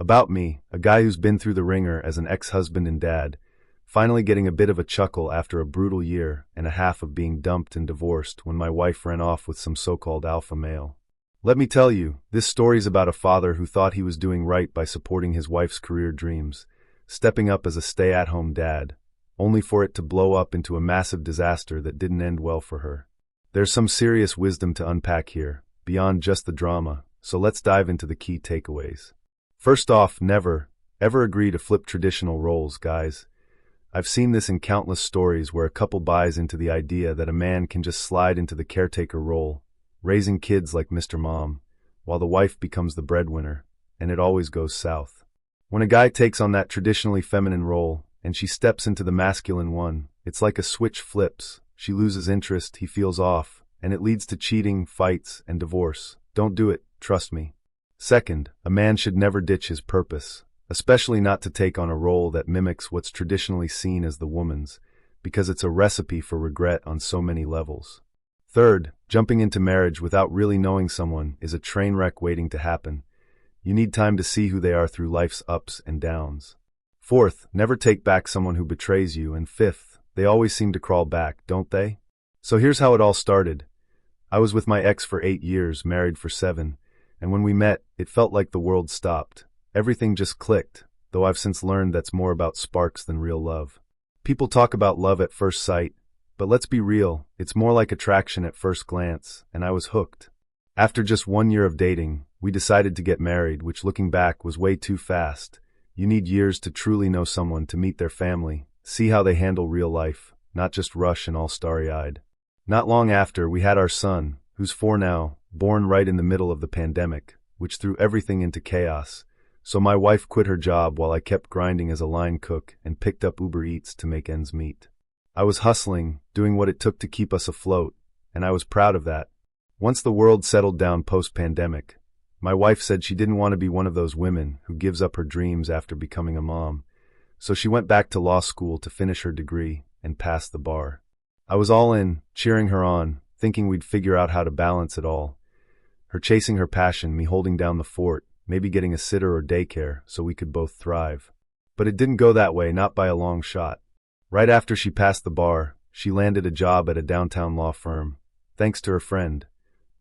About me, a guy who's been through the ringer as an ex-husband and dad, finally getting a bit of a chuckle after a brutal year and a half of being dumped and divorced when my wife ran off with some so-called alpha male. Let me tell you, this story's about a father who thought he was doing right by supporting his wife's career dreams, stepping up as a stay-at-home dad, only for it to blow up into a massive disaster that didn't end well for her. There's some serious wisdom to unpack here, beyond just the drama, so let's dive into the key takeaways. First off, never, ever agree to flip traditional roles, guys. I've seen this in countless stories where a couple buys into the idea that a man can just slide into the caretaker role, raising kids like Mr. Mom, while the wife becomes the breadwinner, and it always goes south. When a guy takes on that traditionally feminine role, and she steps into the masculine one, it's like a switch flips. She loses interest, he feels off, and it leads to cheating, fights, and divorce. Don't do it, trust me. Second, a man should never ditch his purpose, especially not to take on a role that mimics what's traditionally seen as the woman's, because it's a recipe for regret on so many levels. Third, jumping into marriage without really knowing someone is a train wreck waiting to happen. You need time to see who they are through life's ups and downs. Fourth, never take back someone who betrays you. And fifth, they always seem to crawl back, don't they? So here's how it all started. I was with my ex for 8 years, married for 7, and when we met, it felt like the world stopped. Everything just clicked, though I've since learned that's more about sparks than real love. People talk about love at first sight, but let's be real, it's more like attraction at first glance, and I was hooked. After just 1 year of dating, we decided to get married, which looking back was way too fast. You need years to truly know someone, to meet their family, see how they handle real life, not just rush and all starry-eyed. Not long after, we had our son, who's 4 now, born right in the middle of the pandemic, which threw everything into chaos. So my wife quit her job while I kept grinding as a line cook and picked up Uber Eats to make ends meet. I was hustling, doing what it took to keep us afloat, and I was proud of that. Once the world settled down post-pandemic, my wife said she didn't want to be one of those women who gives up her dreams after becoming a mom, so she went back to law school to finish her degree and pass the bar. I was all in, cheering her on, thinking we'd figure out how to balance it all. Her chasing her passion, me holding down the fort, maybe getting a sitter or daycare so we could both thrive. But it didn't go that way, not by a long shot. Right after she passed the bar, she landed a job at a downtown law firm, thanks to her friend.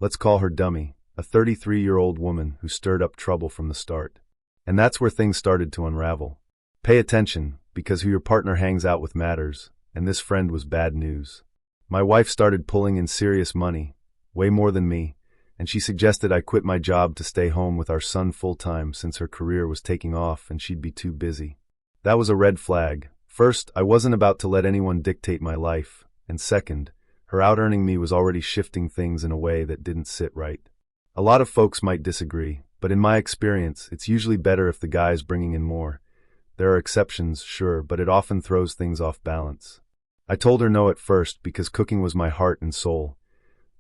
Let's call her Dummy, a 33-year-old woman who stirred up trouble from the start. And that's where things started to unravel. Pay attention, because who your partner hangs out with matters, and this friend was bad news. My wife started pulling in serious money, way more than me, and she suggested I quit my job to stay home with our son full-time since her career was taking off and she'd be too busy. That was a red flag. First, I wasn't about to let anyone dictate my life, and second, her out-earning me was already shifting things in a way that didn't sit right. A lot of folks might disagree, but in my experience, it's usually better if the guy's bringing in more. There are exceptions, sure, but it often throws things off balance. I told her no at first because cooking was my heart and soul.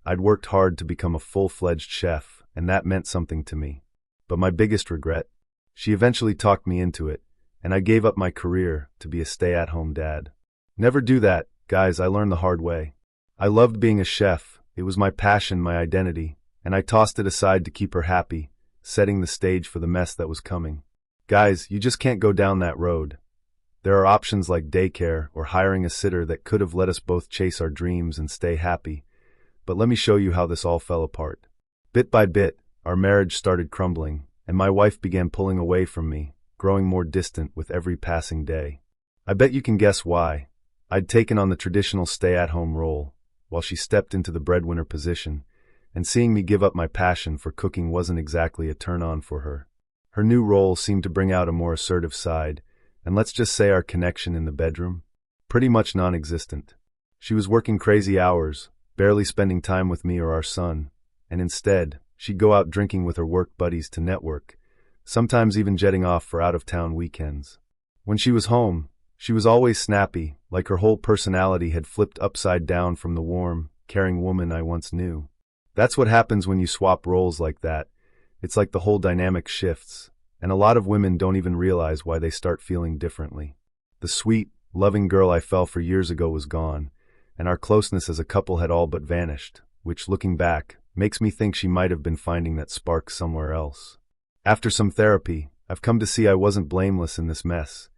I'd worked hard to become a full-fledged chef, and that meant something to me. But my biggest regret? She eventually talked me into it, and I gave up my career to be a stay-at-home dad. Never do that, guys, I learned the hard way. I loved being a chef, it was my passion, my identity, and I tossed it aside to keep her happy, setting the stage for the mess that was coming. Guys, you just can't go down that road. There are options like daycare or hiring a sitter that could have let us both chase our dreams and stay happy. But let me show you how this all fell apart. Bit by bit, our marriage started crumbling, and my wife began pulling away from me, growing more distant with every passing day. I bet you can guess why. I'd taken on the traditional stay-at-home role, while she stepped into the breadwinner position, and seeing me give up my passion for cooking wasn't exactly a turn-on for her. Her new role seemed to bring out a more assertive side, and let's just say our connection in the bedroom? Pretty much non-existent. She was working crazy hours, barely spending time with me or our son, and instead, she'd go out drinking with her work buddies to network, sometimes even jetting off for out-of-town weekends. When she was home, she was always snappy, like her whole personality had flipped upside down from the warm, caring woman I once knew. That's what happens when you swap roles like that. It's like the whole dynamic shifts, and a lot of women don't even realize why they start feeling differently. The sweet, loving girl I fell for years ago was gone, and our closeness as a couple had all but vanished, which, looking back, makes me think she might have been finding that spark somewhere else. After some therapy, I've come to see I wasn't blameless in this mess.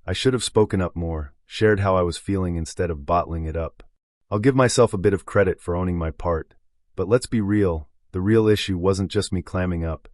I should have spoken up more, shared how I was feeling instead of bottling it up. I'll give myself a bit of credit for owning my part. But let's be real, the real issue wasn't just me clamming up.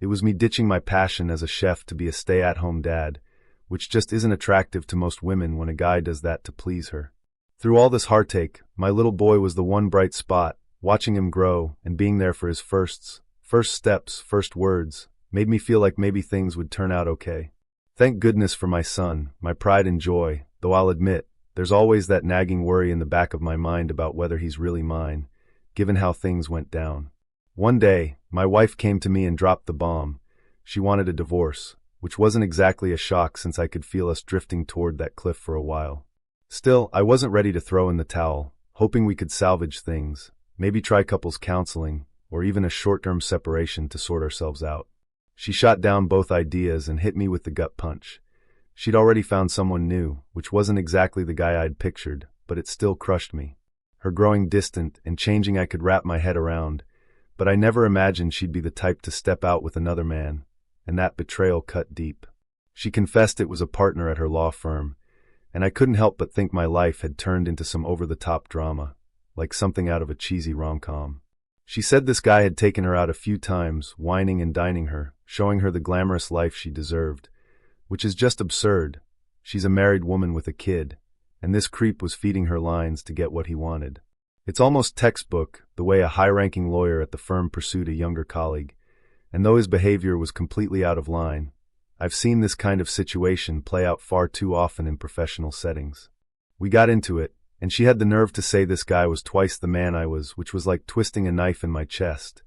It was me ditching my passion as a chef to be a stay-at-home dad, which just isn't attractive to most women when a guy does that to please her. Through all this heartache, my little boy was the one bright spot. Watching him grow and being there for his first steps, first words, made me feel like maybe things would turn out okay. Thank goodness for my son, my pride and joy, though I'll admit, there's always that nagging worry in the back of my mind about whether he's really mine, given how things went down. One day, my wife came to me and dropped the bomb. She wanted a divorce, which wasn't exactly a shock since I could feel us drifting toward that cliff for a while. Still, I wasn't ready to throw in the towel, hoping we could salvage things. Maybe try couples counseling, or even a short-term separation to sort ourselves out. She shot down both ideas and hit me with the gut punch. She'd already found someone new, which wasn't exactly the guy I'd pictured, but it still crushed me. Her growing distant and changing I could wrap my head around, but I never imagined she'd be the type to step out with another man, and that betrayal cut deep. She confessed it was a partner at her law firm, and I couldn't help but think my life had turned into some over-the-top drama, like something out of a cheesy rom-com. She said this guy had taken her out a few times, wining and dining her, showing her the glamorous life she deserved, which is just absurd. She's a married woman with a kid, and this creep was feeding her lines to get what he wanted. It's almost textbook, the way a high-ranking lawyer at the firm pursued a younger colleague, and though his behavior was completely out of line, I've seen this kind of situation play out far too often in professional settings. We got into it, and she had the nerve to say this guy was twice the man I was, which was like twisting a knife in my chest.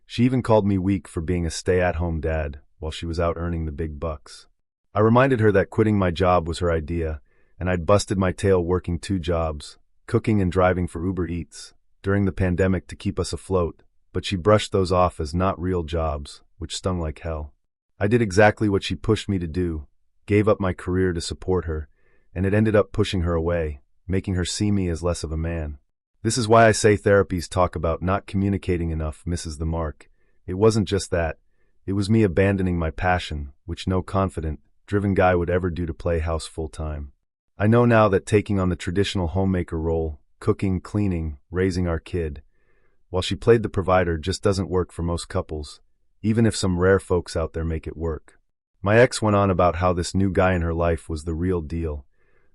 She even called me weak for being a stay-at-home dad while she was out earning the big bucks. I reminded her that quitting my job was her idea, and I'd busted my tail working 2 jobs, cooking and driving for Uber Eats, during the pandemic to keep us afloat, but she brushed those off as not real jobs, which stung like hell. I did exactly what she pushed me to do, gave up my career to support her, and it ended up pushing her away, making her see me as less of a man. This is why I say therapies talk about not communicating enough misses the mark. It wasn't just that. It was me abandoning my passion, which no confident, driven guy would ever do to play house full-time. I know now that taking on the traditional homemaker role, cooking, cleaning, raising our kid, while she played the provider, just doesn't work for most couples, even if some rare folks out there make it work. My ex went on about how this new guy in her life was the real deal,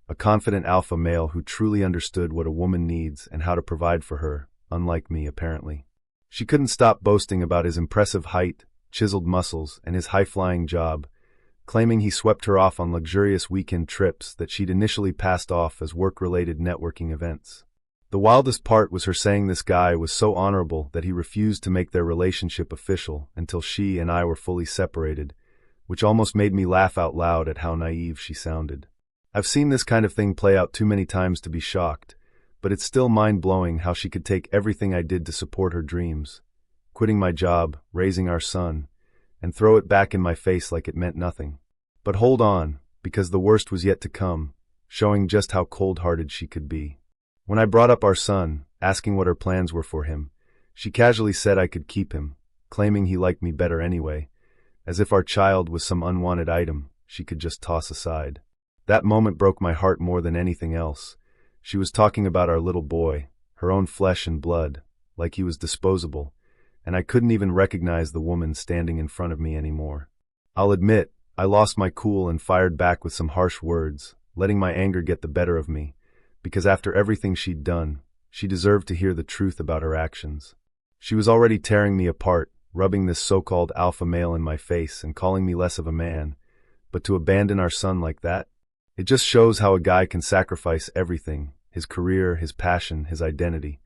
a confident alpha male who truly understood what a woman needs and how to provide for her, unlike me apparently. She couldn't stop boasting about his impressive height, chiseled muscles, and his high-flying job, claiming he swept her off on luxurious weekend trips that she'd initially passed off as work-related networking events. The wildest part was her saying this guy was so honorable that he refused to make their relationship official until she and I were fully separated, which almost made me laugh out loud at how naive she sounded. I've seen this kind of thing play out too many times to be shocked, but it's still mind-blowing how she could take everything I did to support her dreams, quitting my job, raising our son, and throw it back in my face like it meant nothing. But hold on, because the worst was yet to come, showing just how cold-hearted she could be. When I brought up our son, asking what her plans were for him, she casually said I could keep him, claiming he liked me better anyway, as if our child was some unwanted item she could just toss aside. That moment broke my heart more than anything else. She was talking about our little boy, her own flesh and blood, like he was disposable, and I couldn't even recognize the woman standing in front of me anymore. I'll admit, I lost my cool and fired back with some harsh words, letting my anger get the better of me, because after everything she'd done, she deserved to hear the truth about her actions. She was already tearing me apart, rubbing this so-called alpha male in my face and calling me less of a man, but to abandon our son like that? It just shows how a guy can sacrifice everything, his career, his passion, his identity,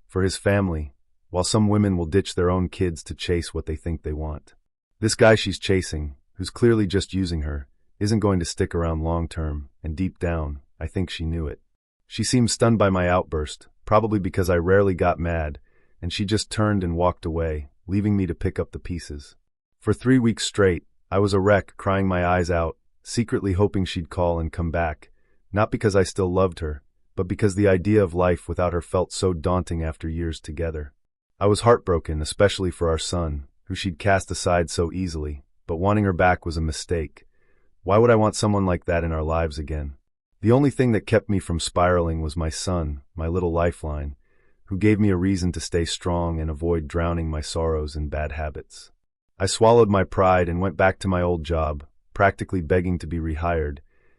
for his family, while some women will ditch their own kids to chase what they think they want. This guy she's chasing, who's clearly just using her, isn't going to stick around long-term, and deep down, I think she knew it. She seemed stunned by my outburst, probably because I rarely got mad, and she just turned and walked away, leaving me to pick up the pieces. For 3 weeks straight, I was a wreck, crying my eyes out, secretly hoping she'd call and come back, not because I still loved her, but because the idea of life without her felt so daunting after years together. I was heartbroken, especially for our son, who she'd cast aside so easily, but wanting her back was a mistake. Why would I want someone like that in our lives again? The only thing that kept me from spiraling was my son, my little lifeline, who gave me a reason to stay strong and avoid drowning my sorrows in bad habits. I swallowed my pride and went back to my old job, practically begging to be rehired,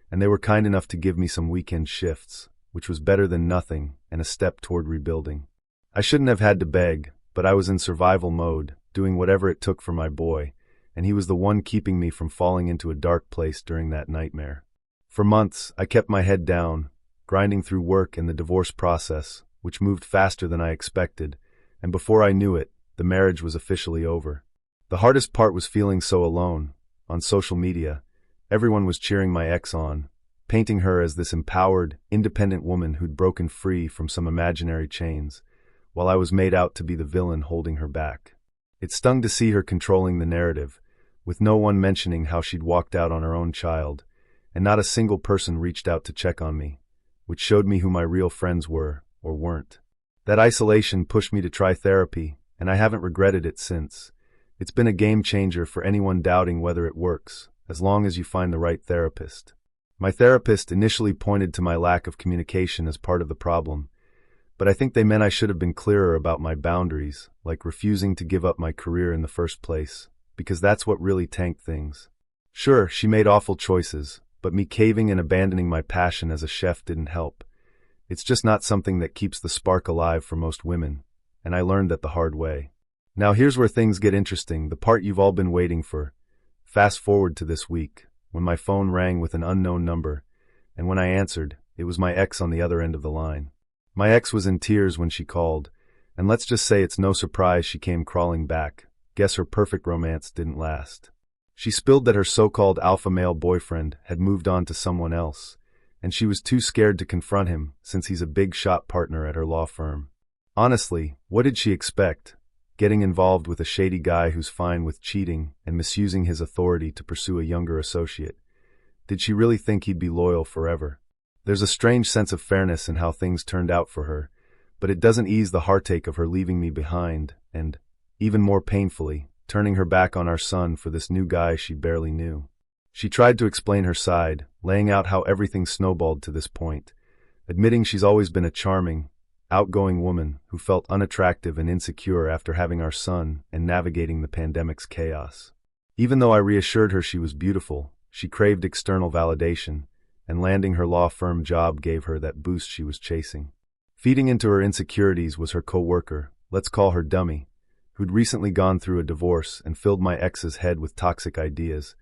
and they were kind enough to give me some weekend shifts, which was better than nothing and a step toward rebuilding. I shouldn't have had to beg, but I was in survival mode, doing whatever it took for my boy, and he was the one keeping me from falling into a dark place during that nightmare. For months, I kept my head down, grinding through work and the divorce process, which moved faster than I expected, and before I knew it, the marriage was officially over. The hardest part was feeling so alone. On social media, everyone was cheering my ex on, painting her as this empowered, independent woman who'd broken free from some imaginary chains, while I was made out to be the villain holding her back. It stung to see her controlling the narrative, with no one mentioning how she'd walked out on her own child, and not a single person reached out to check on me, which showed me who my real friends were, or weren't. That isolation pushed me to try therapy, and I haven't regretted it since. It's been a game changer for anyone doubting whether it works, as long as you find the right therapist. My therapist initially pointed to my lack of communication as part of the problem, but I think they meant I should have been clearer about my boundaries, like refusing to give up my career in the first place, because that's what really tanked things. Sure, she made awful choices, but me caving and abandoning my passion as a chef didn't help. It's just not something that keeps the spark alive for most women, and I learned that the hard way. Now here's where things get interesting, the part you've all been waiting for. Fast forward to this week, when my phone rang with an unknown number, and when I answered, it was my ex on the other end of the line. My ex was in tears when she called, and let's just say it's no surprise she came crawling back. Guess her perfect romance didn't last. She spilled that her so-called alpha male boyfriend had moved on to someone else, and she was too scared to confront him since he's a big-shot partner at her law firm. Honestly, what did she expect? Getting involved with a shady guy who's fine with cheating and misusing his authority to pursue a younger associate? Did she really think he'd be loyal forever? There's a strange sense of fairness in how things turned out for her, but it doesn't ease the heartache of her leaving me behind and, even more painfully, turning her back on our son for this new guy she barely knew. She tried to explain her side, laying out how everything snowballed to this point, admitting she's always been a charming, outgoing woman who felt unattractive and insecure after having our son and navigating the pandemic's chaos. Even though I reassured her she was beautiful, she craved external validation, and landing her law firm job gave her that boost she was chasing. Feeding into her insecurities was her co-worker, let's call her Dummy, who'd recently gone through a divorce and filled my ex's head with toxic ideas,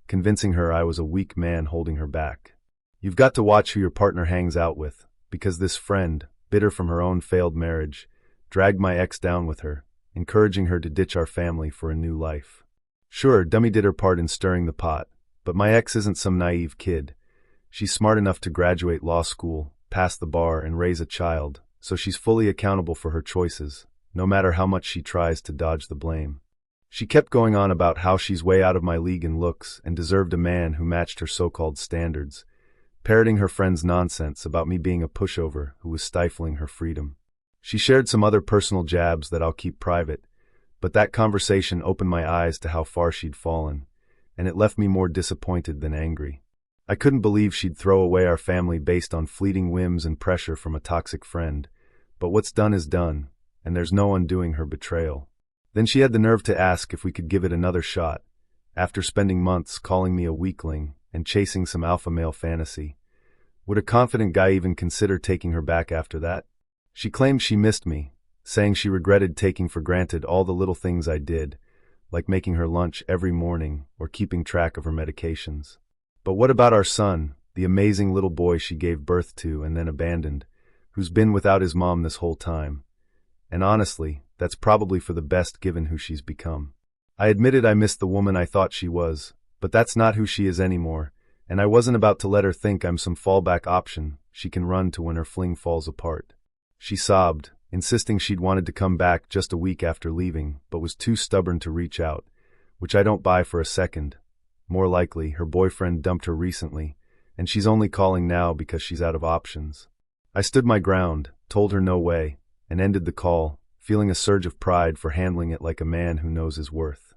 convincing her I was a weak man holding her back. You've got to watch who your partner hangs out with, because this friend, bitter from her own failed marriage, dragged my ex down with her, encouraging her to ditch our family for a new life. Sure, Dummy did her part in stirring the pot, but my ex isn't some naive kid. She's smart enough to graduate law school, pass the bar, and raise a child, so she's fully accountable for her choices, no matter how much she tries to dodge the blame. She kept going on about how she's way out of my league in looks and deserved a man who matched her so-called standards, parroting her friend's nonsense about me being a pushover who was stifling her freedom. She shared some other personal jabs that I'll keep private, but that conversation opened my eyes to how far she'd fallen, and it left me more disappointed than angry. I couldn't believe she'd throw away our family based on fleeting whims and pressure from a toxic friend, but what's done is done, and there's no undoing her betrayal. Then she had the nerve to ask if we could give it another shot, after spending months calling me a weakling and chasing some alpha male fantasy. Would a confident guy even consider taking her back after that? She claimed she missed me, saying she regretted taking for granted all the little things I did, like making her lunch every morning or keeping track of her medications. But what about our son, the amazing little boy she gave birth to and then abandoned, who's been without his mom this whole time? And honestly, that's probably for the best given who she's become. I admitted I missed the woman I thought she was, but that's not who she is anymore, and I wasn't about to let her think I'm some fallback option she can run to when her fling falls apart. She sobbed, insisting she'd wanted to come back just a week after leaving, but was too stubborn to reach out, which I don't buy for a second. More likely, her boyfriend dumped her recently, and she's only calling now because she's out of options. I stood my ground, told her no way, and ended the call, feeling a surge of pride for handling it like a man who knows his worth.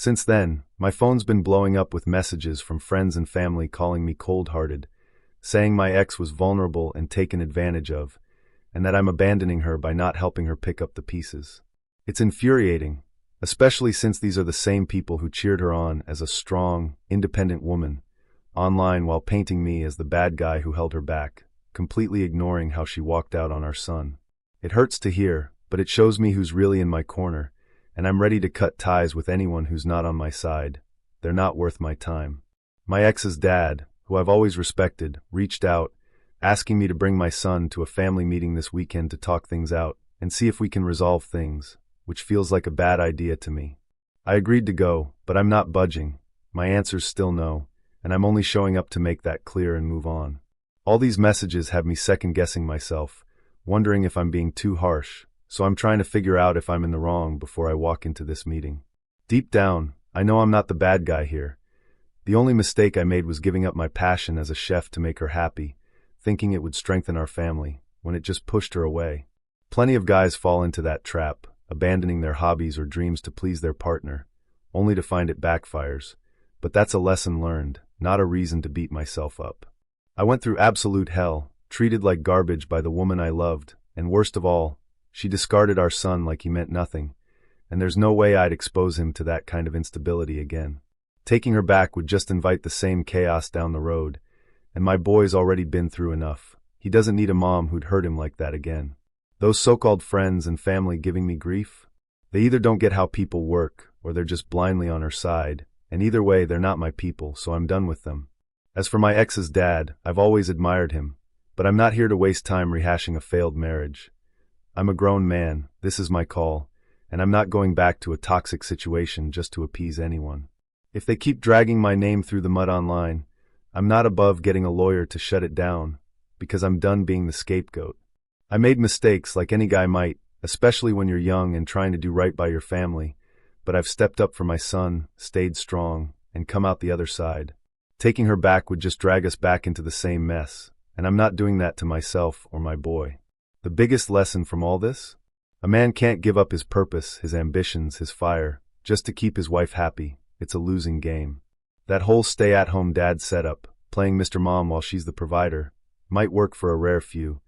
Since then, my phone's been blowing up with messages from friends and family calling me cold-hearted, saying my ex was vulnerable and taken advantage of, and that I'm abandoning her by not helping her pick up the pieces. It's infuriating, especially since these are the same people who cheered her on as a strong, independent woman, online while painting me as the bad guy who held her back, completely ignoring how she walked out on our son. It hurts to hear, but it shows me who's really in my corner, and I'm ready to cut ties with anyone who's not on my side. They're not worth my time. My ex's dad, who I've always respected, reached out, asking me to bring my son to a family meeting this weekend to talk things out and see if we can resolve things, which feels like a bad idea to me. I agreed to go, but I'm not budging. My answer's still no, and I'm only showing up to make that clear and move on. All these messages have me second-guessing myself, wondering if I'm being too harsh, so I'm trying to figure out if I'm in the wrong before I walk into this meeting. Deep down, I know I'm not the bad guy here. The only mistake I made was giving up my passion as a chef to make her happy, thinking it would strengthen our family, when it just pushed her away. Plenty of guys fall into that trap, abandoning their hobbies or dreams to please their partner, only to find it backfires. But that's a lesson learned, not a reason to beat myself up. I went through absolute hell, treated like garbage by the woman I loved, and worst of all, she discarded our son like he meant nothing, and there's no way I'd expose him to that kind of instability again. Taking her back would just invite the same chaos down the road, and my boy's already been through enough. He doesn't need a mom who'd hurt him like that again. Those so-called friends and family giving me grief? They either don't get how people work, or they're just blindly on her side, and either way, they're not my people, so I'm done with them. As for my ex's dad, I've always admired him, but I'm not here to waste time rehashing a failed marriage. I'm a grown man, this is my call, and I'm not going back to a toxic situation just to appease anyone. If they keep dragging my name through the mud online, I'm not above getting a lawyer to shut it down, because I'm done being the scapegoat. I made mistakes like any guy might, especially when you're young and trying to do right by your family, but I've stepped up for my son, stayed strong, and come out the other side. Taking her back would just drag us back into the same mess, and I'm not doing that to myself or my boy. The biggest lesson from all this? A man can't give up his purpose, his ambitions, his fire, just to keep his wife happy. It's a losing game. That whole stay-at-home dad setup, playing Mr. Mom while she's the provider, might work for a rare few,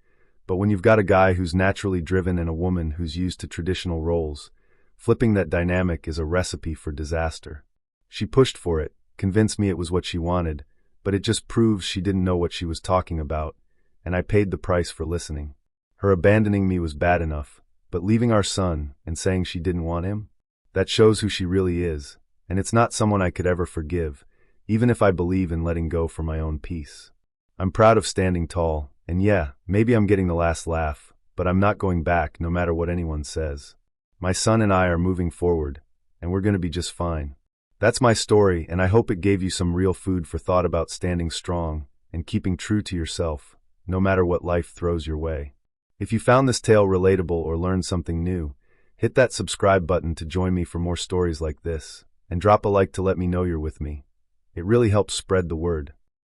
but when you've got a guy who's naturally driven and a woman who's used to traditional roles, flipping that dynamic is a recipe for disaster. She pushed for it, convinced me it was what she wanted, but it just proves she didn't know what she was talking about, and I paid the price for listening. Her abandoning me was bad enough, but leaving our son and saying she didn't want him? That shows who she really is, and it's not someone I could ever forgive, even if I believe in letting go for my own peace. I'm proud of standing tall, and yeah, maybe I'm getting the last laugh, but I'm not going back no matter what anyone says. My son and I are moving forward, and we're going to be just fine. That's my story, and I hope it gave you some real food for thought about standing strong and keeping true to yourself, no matter what life throws your way. If you found this tale relatable or learned something new, hit that subscribe button to join me for more stories like this, and drop a like to let me know you're with me. It really helps spread the word.